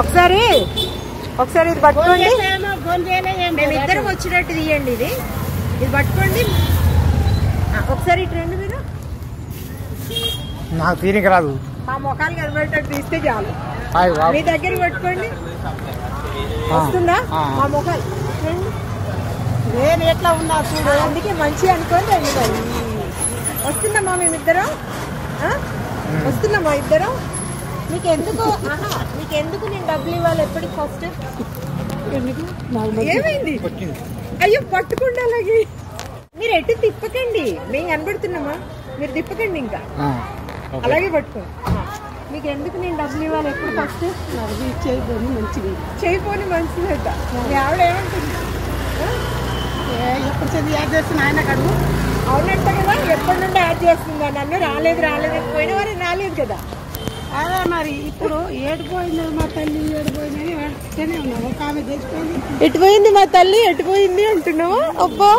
ఒకసారి ఇది పట్టుకోండి. మేమిద్దరం వచ్చినట్టు తీయండి. ఇది పట్టుకోండి. ఒకసారి ఇటు రండి. మీరు నాకు తీరిక రాదు. మా ముఖాలు కనబడేటట్టు తీస్తే చాలు. మీ దగ్గర పట్టుకోండి. వస్తుందా మా ముఖాలు? నేను ఎట్లా ఉన్నా చూడు, అందుకే మంచి అనుకోని రండి. వస్తుందమ్మా మేమిద్దరం, వస్తున్నామా ఇద్దరం? మీకెందుకు నేను డబ్బులు ఇవ్వాలి ఎప్పటికి? ఫస్ట్ ఏమైంది? అయ్యో పట్టుకోండి. అలాగే మీరు ఎటు తిప్పకండి, మేము కనబడుతున్నామా? మీరు తిప్పకండి. ఇంకా అలాగే పట్టుకోండి. మీకు ఎందుకు నేను డబ్బులు ఇవ్వాలి ఎప్పుడు? ఫస్ట్ చేయపోని మంచిదట. మీ ఆవిడ ఏమంటుంది? ఎప్పుడు చదివి యాడ్ చేస్తున్నా ఆయన కడుగు. అవునంట కదా, ఎప్పటి నుండి యాడ్ చేస్తుందా? నన్ను రాలేదు పోయిన వారు రాలేదు కదా. అదే మరి ఇప్పుడు ఏడిపోయింది మా తల్లి, ఏడిపోయిందని వెళ్తూనే ఉన్నావు. ఒక ఆమె తెచ్చిపోయింది. ఎటుపోయింది మా తల్లి, ఎటుపోయింది అంటున్నావా? అబ్బా